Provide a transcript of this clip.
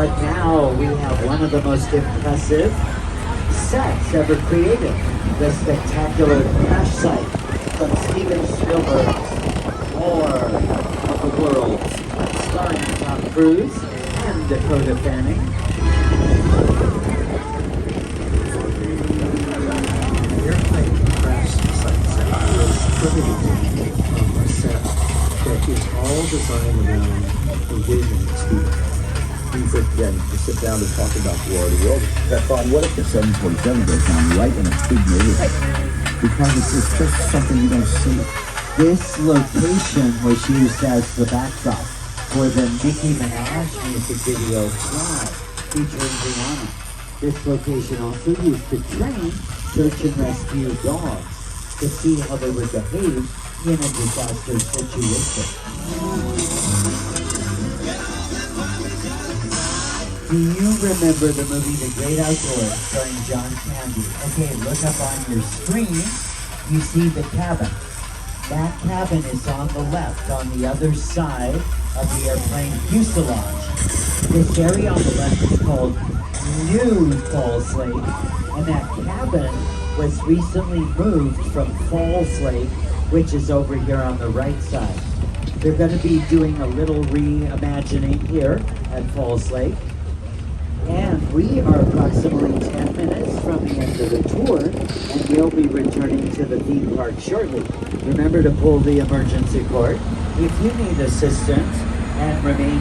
But now we have one of the most impressive sets ever created. The spectacular crash site from Steven Spielberg's War of the Worlds, starring Tom Cruise and Dakota Fanning. Airplane crash site set is created from a set that is all designed around the vision of Steven. Things that then to sit down to talk about the War of the World. Stefan, what if the 747 goes down right in a big neighborhood? Because it's just something you don't see. This location was used as the backdrop for the Nicki Minaj music video Fly, featuring Rihanna. This location also used to train search and rescue dogs to see how they would behave in a disaster situation. Do you remember the movie The Great Outdoors starring John Candy? Okay, look up on your screen. You see the cabin. That cabin is on the left, on the other side of the airplane fuselage. This area on the left is called New Falls Lake, and that cabin was recently moved from Falls Lake, which is over here on the right side. They're going to be doing a little reimagining here at Falls Lake. And we are approximately 10 minutes from the end of the tour, and we'll be returning to the theme park shortly. Remember to pull the emergency cord if you need assistance and remain